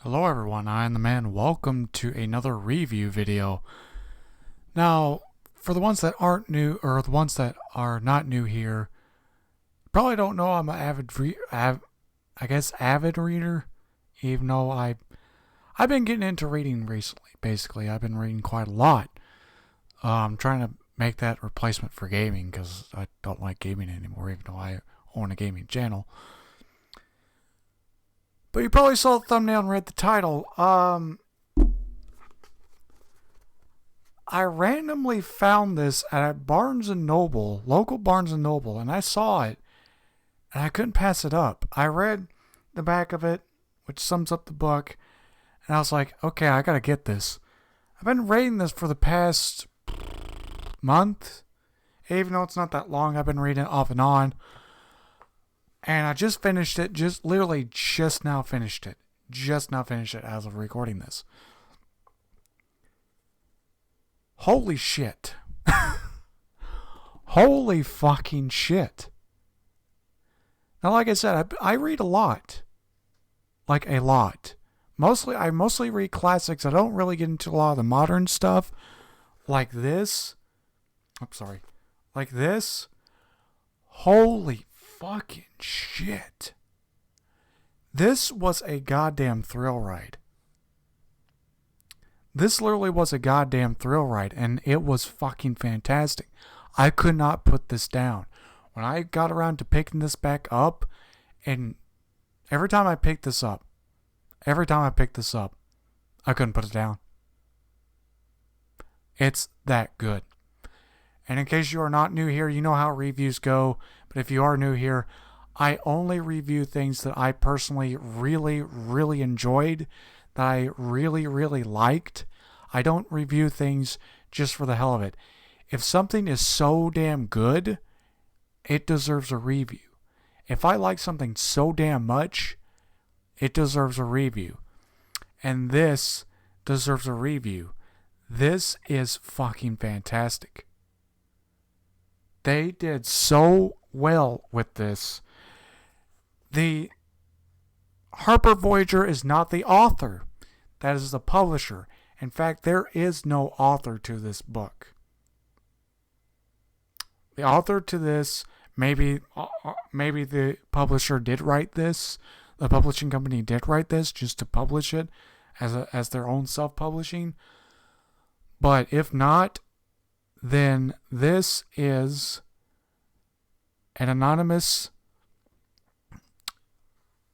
Hello everyone, I am the man. Welcome to another review video. Now, for the ones that aren't new, or the ones that are not new here, probably don't know I'm an avid reader, even though I've been getting into reading recently. Basically, I've been reading quite a lot. I'm trying to make that replacement for gaming because I don't like gaming anymore, even though I own a gaming channel. But you probably saw the thumbnail and read the title. I randomly found this at Barnes & Noble, local Barnes & Noble, and I saw it, and I couldn't pass it up. I read the back of it, which sums up the book, and I was like, okay, I gotta get this. I've been reading this for the past month, even though it's not that long. I've been reading it off and on. And I just finished it, just now finished it. Just now finished it as of recording this. Holy shit. Holy fucking shit. Now, like I said, I read a lot. Like, a lot. I mostly read classics. I don't really get into a lot of the modern stuff. Like this. I'm sorry. Like this. Holy fucking shit. This was a goddamn thrill ride. This literally was a goddamn thrill ride, and it was fucking fantastic. I could not put this down. When I got around to picking this back up, and every time I picked this up, I couldn't put it down. It's that good. And in case you are not new here, you know how reviews go. But if you are new here, I only review things that I personally really, really enjoyed, that I really, really liked. I don't review things just for the hell of it. If something is so damn good, it deserves a review. If I like something so damn much, it deserves a review. And this deserves a review. This is fucking fantastic. They did so well with this. The Harper Voyager is not the author. That is the publisher. In fact, there is no author to this book. The author to this, maybe the publisher did write this. The publishing company did write this just to publish it as their own self-publishing. But if not, then this is an anonymous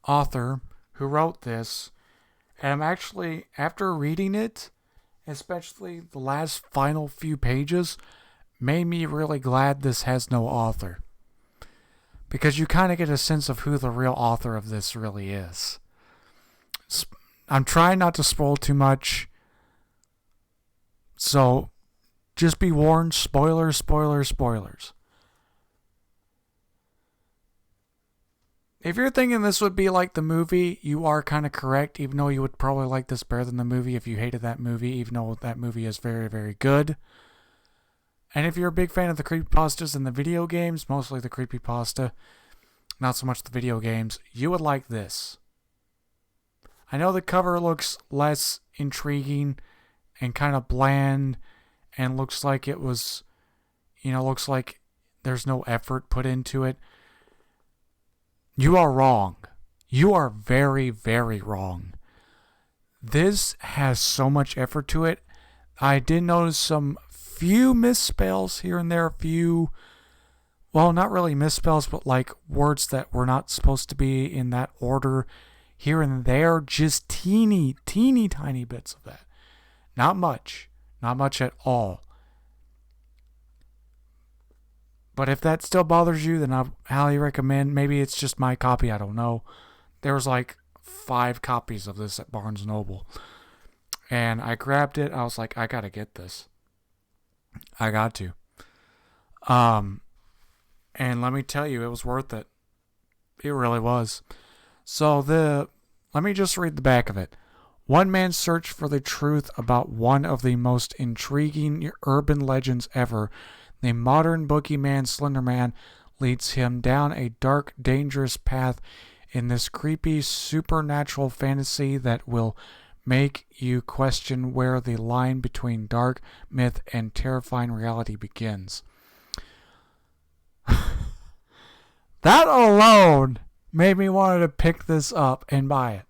author who wrote this. And I'm actually, after reading it, especially the last final few pages, made me really glad this has no author. Because you kind of get a sense of who the real author of this really is. I'm trying not to spoil too much. So, just be warned, spoilers, spoilers, spoilers. If you're thinking this would be like the movie, you are kind of correct, even though you would probably like this better than the movie if you hated that movie, even though that movie is very, very good. And if you're a big fan of the creepypastas and the video games, mostly the creepypasta, not so much the video games, you would like this. I know the cover looks less intriguing and kind of bland, and looks like it was, looks like there's no effort put into it. You are wrong. You are very, very wrong. This has so much effort to it. I did notice some few misspells here and there. Well, not really misspells, but like words that were not supposed to be in that order here and there. Just teeny tiny bits of that. Not much. Not much at all. But if that still bothers you, then I highly recommend, maybe it's just my copy, I don't know. There was like 5 copies of this at Barnes & Noble. And I grabbed it. I was like, I gotta get this. I got to. And let me tell you, it was worth it. It really was. So let me just read the back of it. One man's search for the truth about one of the most intriguing urban legends ever, the modern boogeyman Slender Man, leads him down a dark, dangerous path in this creepy supernatural fantasy that will make you question where the line between dark myth and terrifying reality begins. That alone made me want to pick this up and buy it.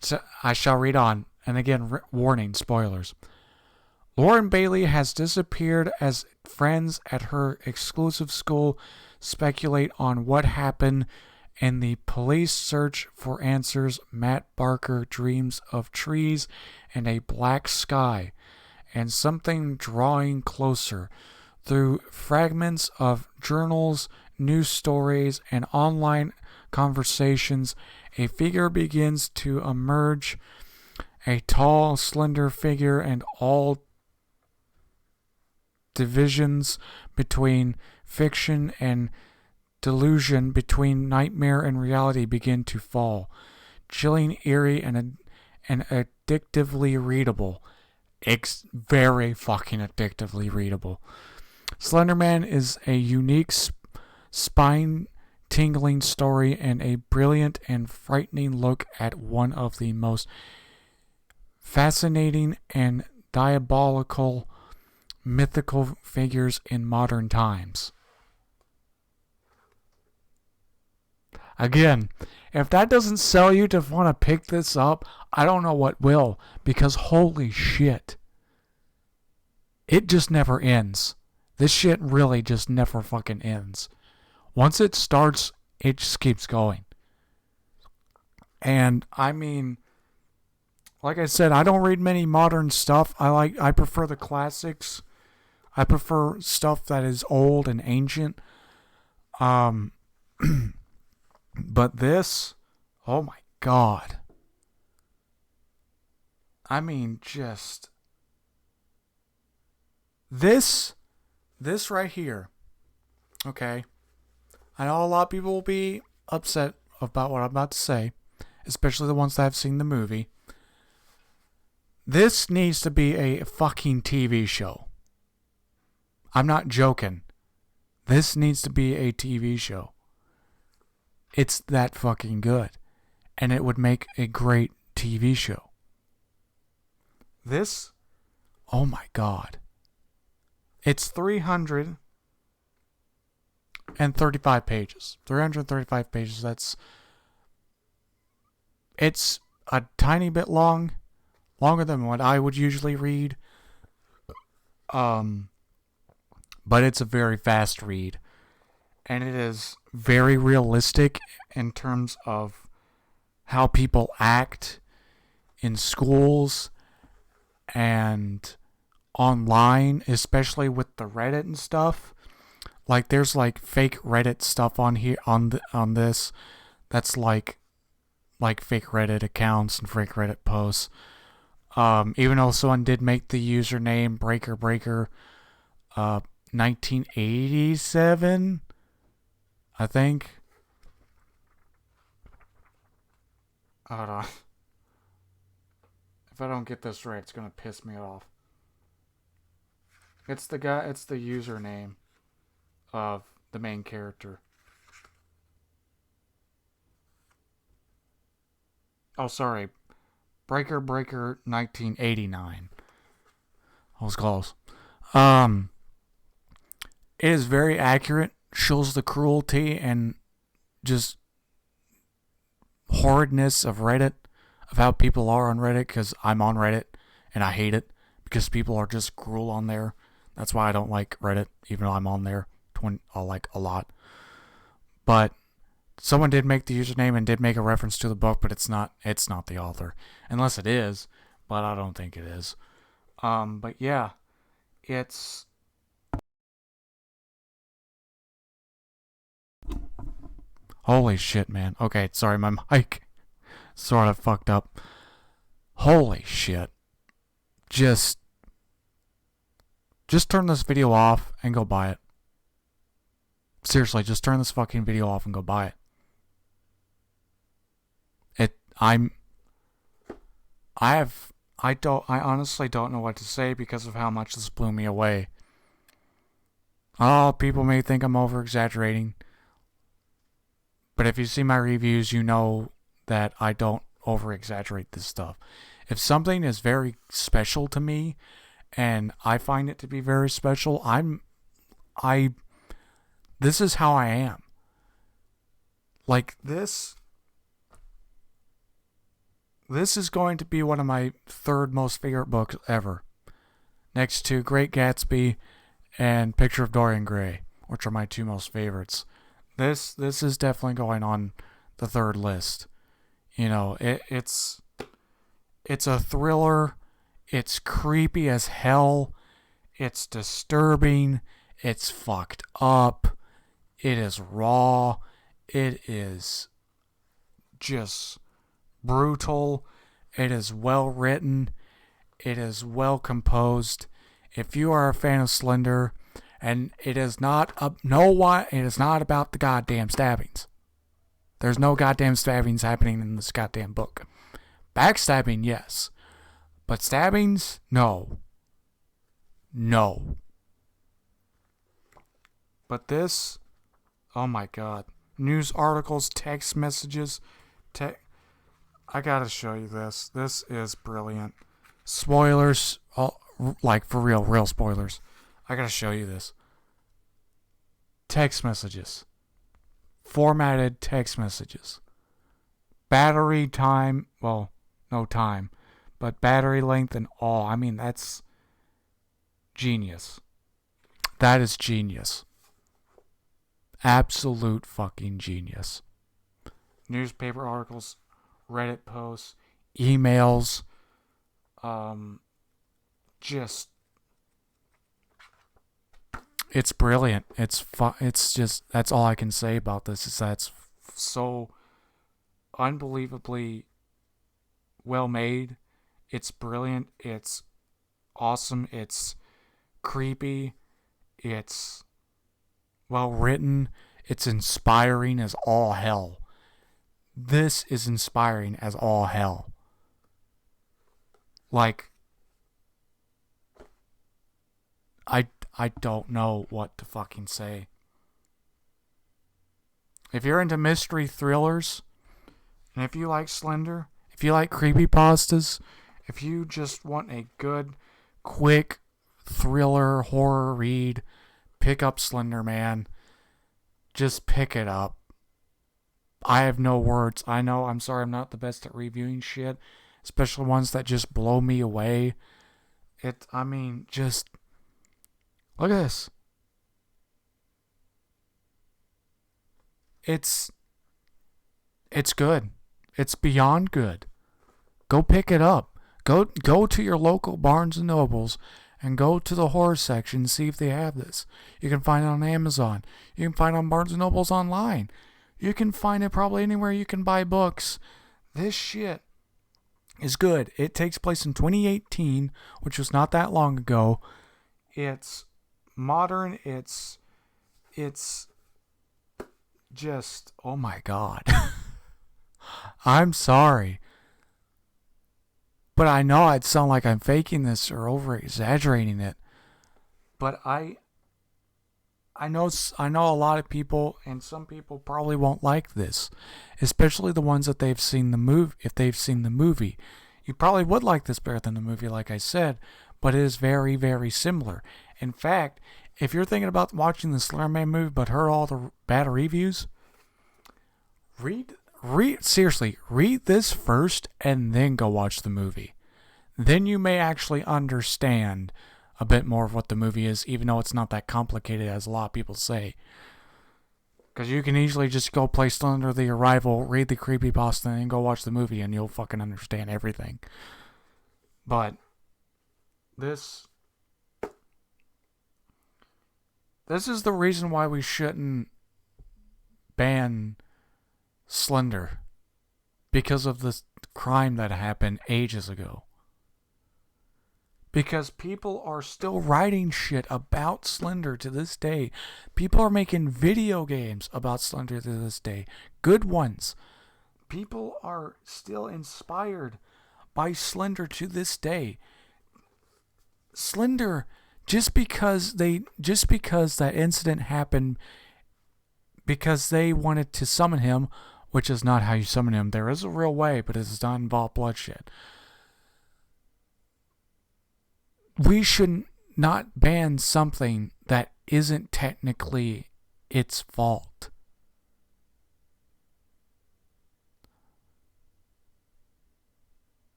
So I shall read on. And again, warning, spoilers. Lauren Bailey has disappeared as friends at her exclusive school speculate on what happened, and the police search for answers. Matt Barker dreams of trees and a black sky, and something drawing closer. Through fragments of journals, news stories, and online conversations, a figure begins to emerge. A tall, slender figure, and all divisions between fiction and delusion, between nightmare and reality, begin to fall. Chilling, eerie, and addictively readable. Very fucking addictively readable. Slenderman is a unique, spine-tingling story and a brilliant and frightening look at one of the most fascinating and diabolical mythical figures in modern times. Again, if that doesn't sell you to want to pick this up, I don't know what will, because holy shit. It just never ends. This shit really just never fucking ends. Once it starts, it just keeps going. And I mean, like I said, I don't read many modern stuff. I prefer the classics. I prefer stuff that is old and ancient. But this, oh my god. I mean, just this right here. Okay. I know a lot of people will be upset about what I'm about to say, especially the ones that have seen the movie. This needs to be a fucking TV show. I'm not joking. This needs to be a TV show. It's that fucking good. And it would make a great TV show. This, oh my god. It's 335 pages. 335 pages. It's a tiny bit long. Longer than what I would usually read. But it's a very fast read. And it is very realistic in terms of how people act in schools and online, especially with the Reddit and stuff. Like there's like fake Reddit stuff on here on this that's like fake Reddit accounts and fake Reddit posts. Even though someone did make the username Breaker 1987, I think. Hold on. If I don't get this right, it's gonna piss me off. It's the username of the main character. Oh, sorry. Breaker 1989. I was close. It is very accurate. Shows the cruelty and just horridness of Reddit, of how people are on Reddit, because I'm on Reddit and I hate it because people are just cruel on there. That's why I don't like Reddit, even though I'm on there like a lot. But someone did make the username and did make a reference to the book, but it's not the author. Unless it is, but I don't think it is. But yeah, it's holy shit, man. Okay, sorry, my mic sort of fucked up. Holy shit. Just turn this video off and go buy it. Seriously, just turn this fucking video off and go buy it. I honestly don't know what to say because of how much this blew me away. Oh, people may think I'm over exaggerating, But if you see my reviews, you know that I don't over exaggerate this stuff. If something is very special to me and I find it to be very special, this is how I am. Like this is going to be one of my third most favorite books ever. Next to Great Gatsby and Picture of Dorian Gray, which are my two most favorites. This is definitely going on the third list. You know, it's a thriller. It's creepy as hell. It's disturbing. It's fucked up. It is raw. It is just brutal. It is well written. It is well composed. If you are a fan of Slender, and it is not it is not about the goddamn stabbings. There's no goddamn stabbings happening in this goddamn book. Backstabbing, yes. But stabbings, no. No. But this, oh my god. News articles, text messages. I gotta show you this. This is brilliant. Spoilers, like for real spoilers. I gotta show you this. Text messages. Formatted text messages. Battery time, well, no time, but battery length and all. I mean, that's genius. That is genius. Absolute fucking genius. Newspaper articles, Reddit posts, emails, just, it's brilliant. It's just, that's all I can say about this, is that's so unbelievably well made. It's brilliant. It's awesome. It's creepy. It's well written. It's inspiring as all hell. This is inspiring as all hell. Like, I don't know what to fucking say. If you're into mystery thrillers, and if you like Slender, if you like creepypastas, if you just want a good, quick thriller horror read, pick up Slender Man. Just pick it up. I have no words. I know, I'm sorry, I'm not the best at reviewing shit, especially ones that just blow me away. Just look at this. It's good. It's beyond good. Go pick it up. Go to your local Barnes and Nobles and go to the horror section and see if they have this. You can find it on Amazon. You can find it on Barnes and Nobles online. You can find it probably anywhere you can buy books. This shit is good. It takes place in 2018, which was not that long ago. It's modern. It's just, oh my god. I'm sorry. But I know I'd sound like I'm faking this or over exaggerating it. But I know a lot of people, and some people probably won't like this, especially the ones that they've seen the movie. If they've seen the movie, you probably would like this better than the movie, like I said. But it is very, very similar. In fact, if you're thinking about watching the Slender Man movie but heard all the bad reviews, read this first and then go watch the movie. Then you may actually understand a bit more of what the movie is, even though it's not that complicated as a lot of people say. Because you can easily just go play Slender the Arrival, read the creepypasta, and then go watch the movie, and you'll fucking understand everything. But this is the reason why we shouldn't ban Slender. Because of this crime that happened ages ago. Because people are still writing shit about Slender to this day. People are making video games about Slender to this day. Good ones. People are still inspired by Slender to this day. Slender, just because that incident happened because they wanted to summon him, which is not how you summon him. There is a real way, but it does not involve bloodshed. We should not ban something that isn't technically its fault.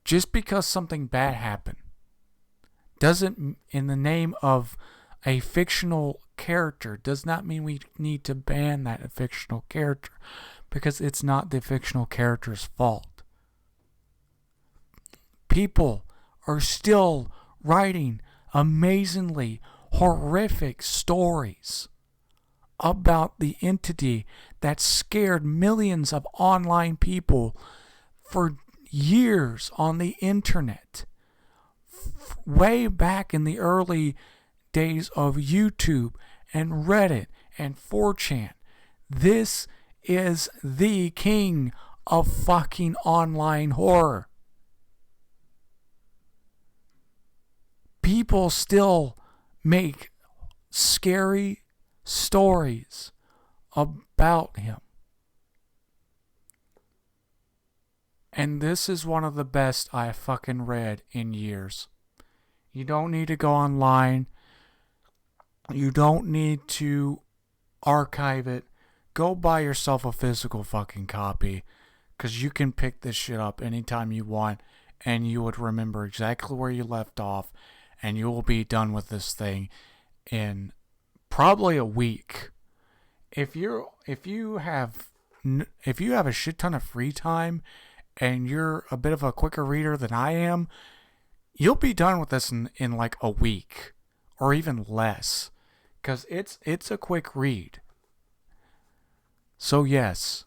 Just because something bad happened doesn't, in the name of a fictional character, does not mean we need to ban that fictional character, because it's not the fictional character's fault. People are still writing amazingly horrific stories about the entity that scared millions of online people for years on the internet. Way back in the early days of YouTube and Reddit and 4chan. This is the king of fucking online horror. People still make scary stories about him. And this is one of the best I fucking read in years. You don't need to go online. You don't need to archive it. Go buy yourself a physical fucking copy, because you can pick this shit up anytime you want, and you would remember exactly where you left off, and you will be done with this thing in probably a week. If you have a shit ton of free time and you're a bit of a quicker reader than I am, you'll be done with this in like a week or even less, because it's a quick read. So yes,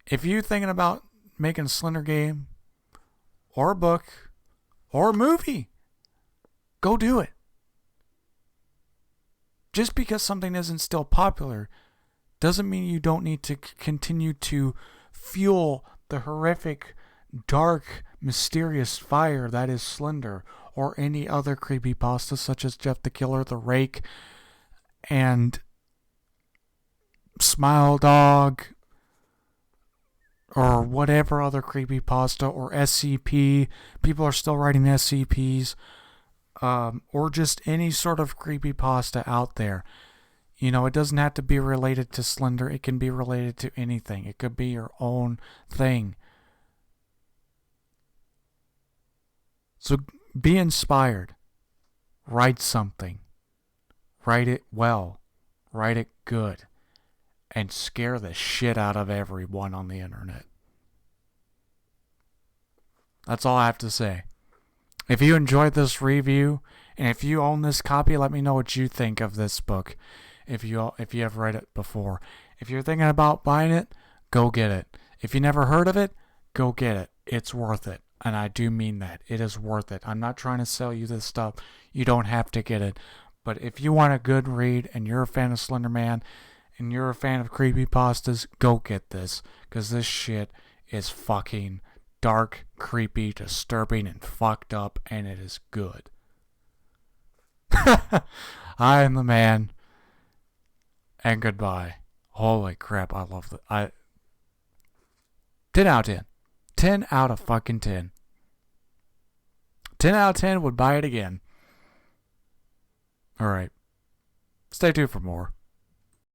if you're thinking about making a Slender game or a book or a movie, go do it. Just because something isn't still popular doesn't mean you don't need to continue to fuel the horrific, dark, mysterious fire that is Slender, or any other creepypasta such as Jeff the Killer, The Rake, and Smile Dog, or whatever other creepypasta, or SCP. People are still writing SCPs. Or just any sort of creepypasta out there. You know, it doesn't have to be related to Slender. It can be related to anything. It could be your own thing. So be inspired. Write something. Write it well. Write it good. And scare the shit out of everyone on the internet. That's all I have to say. If you enjoyed this review, and if you own this copy, let me know what you think of this book. If you have read it before. If you're thinking about buying it, go get it. If you never heard of it, go get it. It's worth it. And I do mean that. It is worth it. I'm not trying to sell you this stuff. You don't have to get it. But if you want a good read, and you're a fan of Slender Man, and you're a fan of creepypastas, go get this. Because this shit is fucking dark, creepy, disturbing, and fucked up, and it is good. I am the man, and goodbye. Holy crap, I love that. 10 out of 10. 10 out of fucking 10. 10 out of 10 would buy it again. Alright. Stay tuned for more.